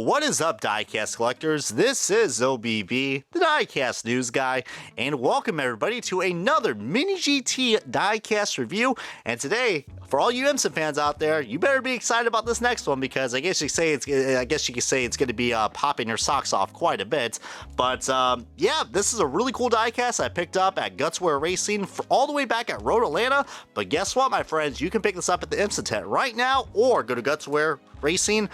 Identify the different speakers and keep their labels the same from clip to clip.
Speaker 1: What is up, diecast collectors? This is OBB, the diecast news guy, and welcome everybody to another Mini GT diecast review. And today, for all you IMSA fans out there, you better be excited about this next one because I guess you could say it's going to be popping your socks off quite a bit. But yeah, this is a really cool diecast I picked up at Gutswear Racing all the way back at Road Atlanta. But guess what, my friends? You can pick this up at the IMSA tent right now, or go to Gutswear Racing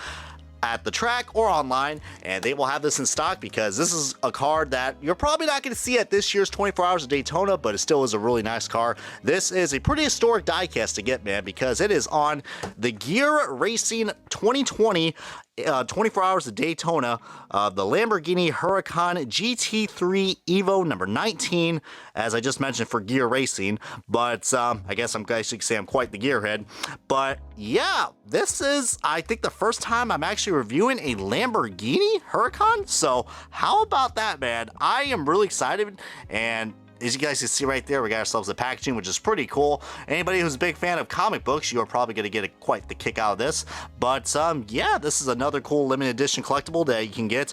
Speaker 1: at the track or online, and they will have this in stock because this is a car that you're probably not going to see at this year's 24 Hours of Daytona, but it still is a really nice car. This is a pretty historic diecast to get, man, because it is on the Gear Racing 2020 24 Hours of Daytona, the Lamborghini Huracan GT3 Evo number 19, as I just mentioned, for Gear Racing. But I guess I should say I'm quite the gearhead. But yeah, this is, I think, the first time I'm actually reviewing a Lamborghini Huracan. So how about that, man? I am really excited, and as you guys can see right there, we got ourselves the packaging, which is pretty cool. Anybody who's a big fan of comic books, you are probably going to get quite the kick out of this. But yeah, this is another cool limited edition collectible that you can get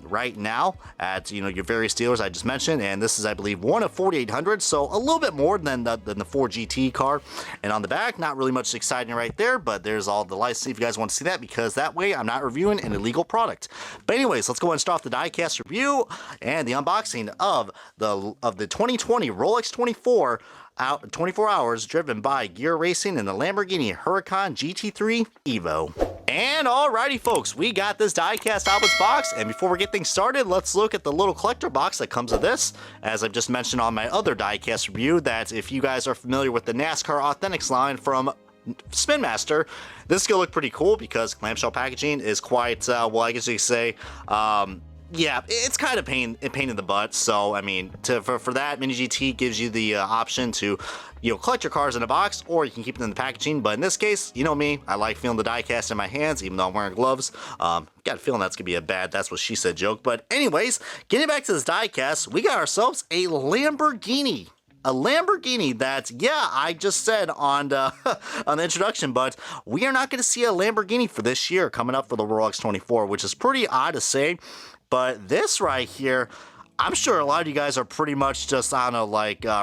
Speaker 1: right now at your various dealers I just mentioned. And this is, I believe, one of 4,800, so a little bit more than the 4 GT car. And on the back, not really much exciting right there, but there's all the license if you guys want to see that, because that way I'm not reviewing an illegal product. But anyways, let's go ahead and start off the diecast review and the unboxing of the 2020 Rolex 24 Hours driven by Gear Racing and the Lamborghini Huracan GT3 Evo. And alrighty, folks, we got this diecast out of its box, and before we get things started, let's look at the little collector box that comes with this. As I've just mentioned on my other diecast review, that if you guys are familiar with the NASCAR Authentics line from Spin Master, this is gonna look pretty cool because clamshell packaging is quite well, I guess you could say, yeah, it's kind of pain in the butt. So I mean, for that, Mini GT gives you the option to collect your cars in a box, or you can keep them in the packaging. But in this case, you know me, I like feeling the diecast in my hands, even though I'm wearing gloves. Got a feeling that's gonna be a bad "that's what she said" joke. But anyways, getting back to this diecast, we got ourselves a Lamborghini. A Lamborghini that, yeah, I just said on the introduction, but we are not going to see a Lamborghini for this year coming up for the Rolex 24, which is pretty odd to say. But this right here, I'm sure a lot of you guys are pretty much just on a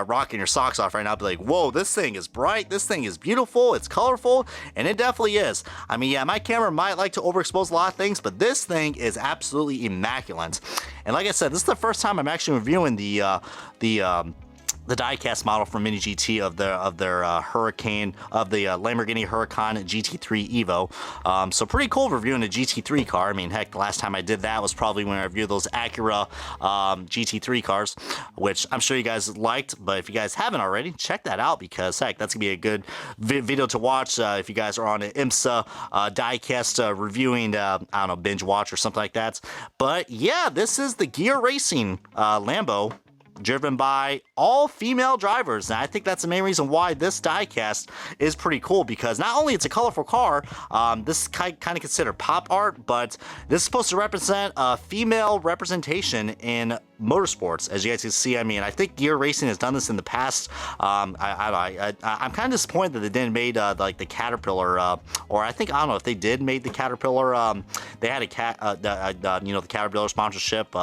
Speaker 1: rocking your socks off right now. Be like, whoa, this thing is bright, this thing is beautiful, it's colorful, and it definitely is. I mean, yeah, my camera might like to overexpose a lot of things, but this thing is absolutely immaculate. And like I said, this is the first time I'm actually reviewing the diecast model from Mini GT of their Lamborghini Huracan GT3 Evo. So pretty cool reviewing a GT3 car. I mean, heck, the last time I did that was probably when I reviewed those Acura GT3 cars, which I'm sure you guys liked. But if you guys haven't already, check that out, because heck, that's gonna be a good video to watch if you guys are on an IMSA diecast reviewing, I don't know, binge watch or something like that. But yeah, this is the Gear Racing Lambo, driven by all female drivers. And I think that's the main reason why this diecast is pretty cool, because not only it's a colorful car, this is kind of considered pop art, but this is supposed to represent female representation in motorsports. As you guys can see, I mean, I think Gear Racing has done this in the past. I'm kind of disappointed that they didn't made like the Caterpillar, or I don't know if they did made the Caterpillar. They had the Caterpillar sponsorship.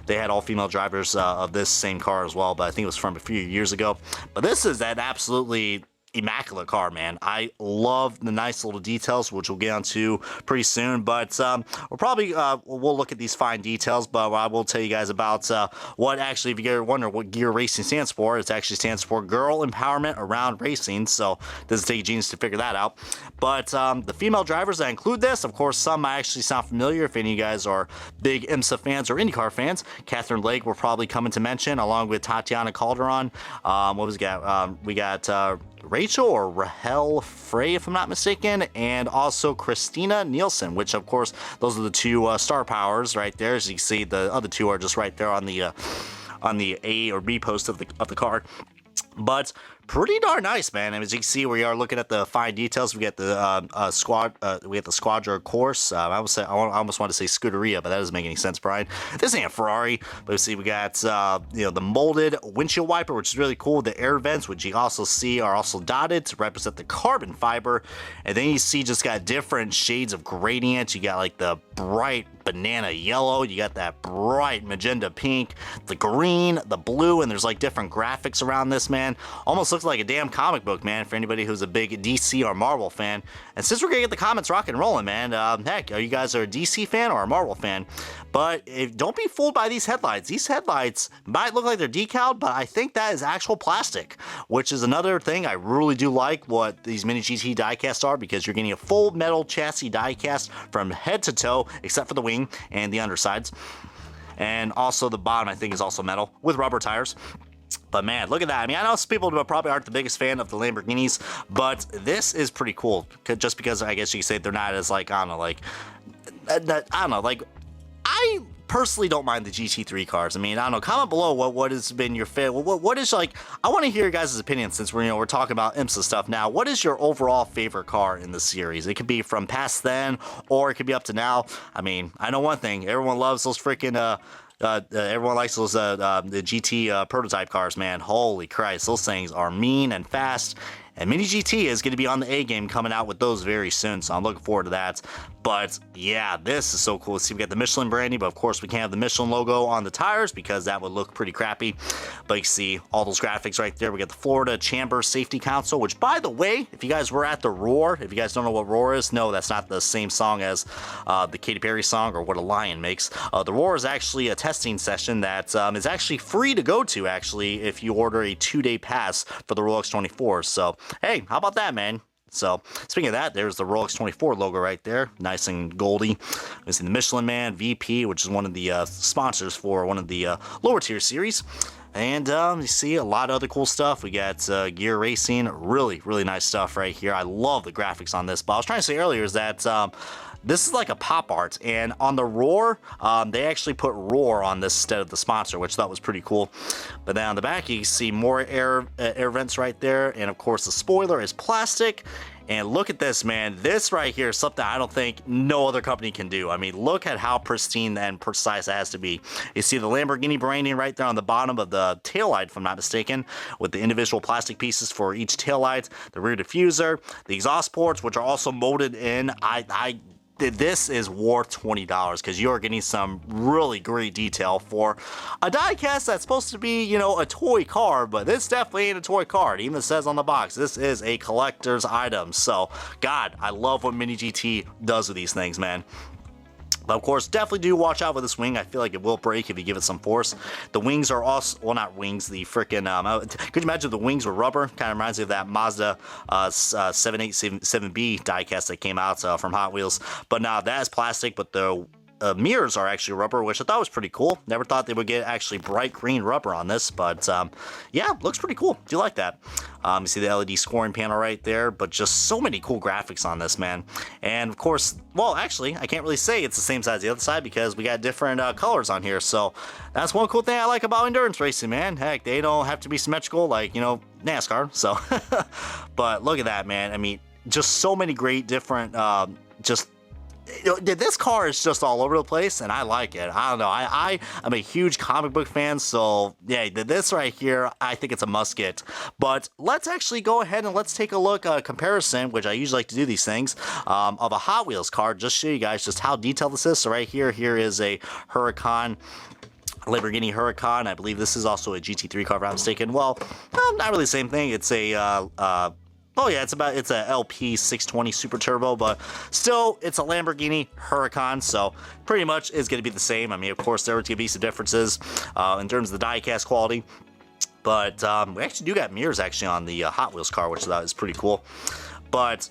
Speaker 1: They had all female drivers of this same car as well, but I think it was from a few years ago. But this is an absolutely immaculate car, man. I love the nice little details, which we'll get onto pretty soon. But we'll probably we'll look at these fine details, but I will tell you guys about what actually, if you guys wonder what Gear Racing stands for, it actually stands for Girl Empowerment Around Racing. So it doesn't take genius to figure that out. But the female drivers that include this, of course, some might actually sound familiar if any of you guys are big IMSA fans or IndyCar fans. Catherine Lake will probably come into mention, along with Tatiana Calderon. What was it? We got Rachel or Rahel Frey, if I'm not mistaken, and also Christina Nielsen, which of course those are the two star powers right there. As you can see, the other two are just right there on the A or B post of the card. But pretty darn nice, man. And as you can see, we are looking at the fine details. We get the Squadra course. I almost want to say Scuderia, but that doesn't make any sense, Brian. This ain't a Ferrari. But we see we got the molded windshield wiper, which is really cool. The air vents, which you also see are also dotted to represent the carbon fiber. And then you see just got different shades of gradient. You got like the bright banana yellow, you got that bright magenta pink, the green, the blue, and there's like different graphics around this, man. Almost looks like a damn comic book, man, for anybody who's a big DC or Marvel fan. And since we're gonna get the comments rock and rolling, man, heck, are you guys a DC fan or a Marvel fan? But don't be fooled by these headlights. These headlights might look like they're decaled, but I think that is actual plastic, which is another thing I really do like what these Mini GT diecasts are, because you're getting a full metal chassis diecast from head to toe, except for the wing and the undersides. And also the bottom, I think, is also metal with rubber tires. But man, look at that. I mean, I know some people probably aren't the biggest fan of the Lamborghinis, but this is pretty cool. Just because I guess you could say they're not as like, I don't know, like I personally don't mind the GT3 cars. I mean, I don't know. Comment below what has been your favorite. What is like? I want to hear your guys' opinion since we're talking about IMSA stuff now. What is your overall favorite car in the series? It could be from past then, or it could be up to now. I mean, I know one thing. Everyone loves those freaking everyone likes those the GT prototype cars, man. Holy Christ, those things are mean and fast. And Mini GT is going to be on the A game coming out with those very soon, so I'm looking forward to that. But yeah, this is so cool. See, we got the Michelin branding, but of course we can't have the Michelin logo on the tires because that would look pretty crappy. But you see all those graphics right there. We got the Florida Chamber Safety Council, which, by the way, if you guys were at the Roar, if you guys don't know what Roar is, no, that's not the same song as the Katy Perry song or What a Lion Makes. The Roar is actually a testing session that is actually free to go to, actually, if you order a 2-day pass for the Rolex 24. So, hey, how about that, man? So, speaking of that, there's the Rolex 24 logo right there, nice and goldy. We see the Michelin Man VP, which is one of the sponsors for one of the lower tier series. And you see a lot of other cool stuff. We got Gear Racing, really, really nice stuff right here. I love the graphics on this. But I was trying to say earlier is that this is like a pop art, and on the Roar, they actually put Roar on this instead of the sponsor, which I thought was pretty cool. But then on the back, you can see more air vents right there, and of course the spoiler is plastic. And look at this, man. This right here is something I don't think no other company can do. I mean, look at how pristine and precise it has to be. You see the Lamborghini branding right there on the bottom of the taillight, if I'm not mistaken, with the individual plastic pieces for each taillight, the rear diffuser, the exhaust ports, which are also molded in. This is worth $20 because you're getting some really great detail for a diecast that's supposed to be, you know, a toy car, but this definitely ain't a toy car. It even says on the box, this is a collector's item. So, God, I love what Mini GT does with these things, man. But of course, definitely do watch out with this wing. I feel like it will break if you give it some force. The wings are also, well, not wings, the freaking, could you imagine if the wings were rubber? Kind of reminds me of that Mazda 787B diecast that came out from Hot Wheels. But now that is plastic, but the mirrors are actually rubber, which I thought was pretty cool. Never thought they would get actually bright green rubber on this, but yeah, looks pretty cool. Do you like that? You see the LED scoring panel right there, but just so many cool graphics on this, man. And of course, well, actually, I can't really say it's the same size as the other side because we got different colors on here. So that's one cool thing I like about endurance racing, man. Heck, they don't have to be symmetrical like, you know, NASCAR. So, but look at that, man. I mean, just so many great different, this car is just all over the place, and I like it. I don't know. I'm a huge comic book fan, so yeah, this right here, I think it's a must get. But let's actually go ahead and let's take a look, a comparison, which I usually like to do these things, of a Hot Wheels car, just show you guys just how detailed this is. So right here is a Huracan. Lamborghini Huracan. I believe this is also a GT3 car, if I'm not mistaken. Well, not really the same thing. It's a oh yeah, it's a LP 620 Super Turbo, but still, it's a Lamborghini Huracan, so pretty much it's going to be the same. I mean, of course, there's going to be some differences in terms of the die-cast quality, but we actually do got mirrors actually on the Hot Wheels car, which I thought is pretty cool. But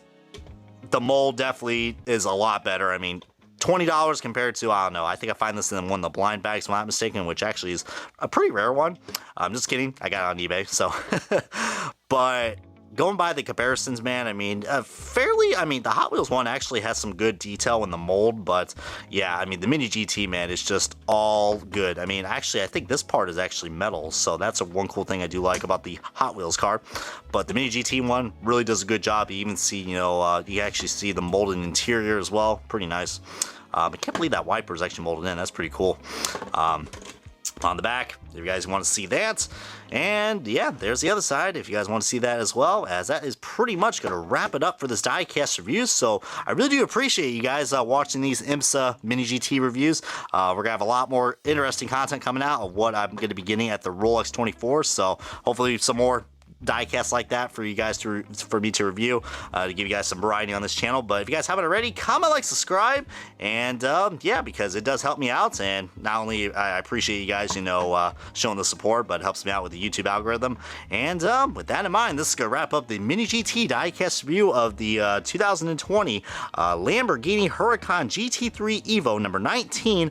Speaker 1: the mold definitely is a lot better. I mean, $20 compared to, I don't know, I think I find this in one of the blind bags, if I'm not mistaken, which actually is a pretty rare one. I'm just kidding. I got it on eBay, so. But going by the comparisons, man, I mean, fairly, I mean, the Hot Wheels one actually has some good detail in the mold, but yeah, I mean, the Mini GT, man, is just all good. I mean, actually, I think this part is actually metal, so that's one cool thing I do like about the Hot Wheels car. But the Mini GT one really does a good job. You even see, you know, you actually see the molded interior as well. Pretty nice. I can't believe that wiper is actually molded in. That's pretty cool. On the back, if you guys want to see that. And yeah, there's the other side if you guys want to see that as well, as that is pretty much going to wrap it up for this diecast review. So I really do appreciate you guys watching these IMSA Mini GT reviews. We're going to have a lot more interesting content coming out of what I'm going to be getting at the Rolex 24. So hopefully some more diecast like that for you guys for me to review, to give you guys some variety on this channel. But if you guys haven't already, comment, like, subscribe, and yeah, because it does help me out. And not only I appreciate you guys, you know, showing the support, but it helps me out with the YouTube algorithm. And with that in mind, this is gonna wrap up the Mini GT diecast review of the 2020 Lamborghini Huracan GT3 Evo number 19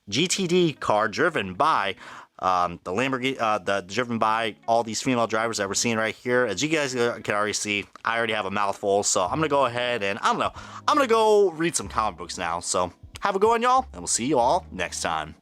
Speaker 1: GTD car, driven by the Lamborghini, driven by all these female drivers that we're seeing right here. As you guys can already see, I already have a mouthful, so I'm gonna go ahead and I don't know, I'm gonna go read some comic books now. So have a good one, y'all, and we'll see you all next time.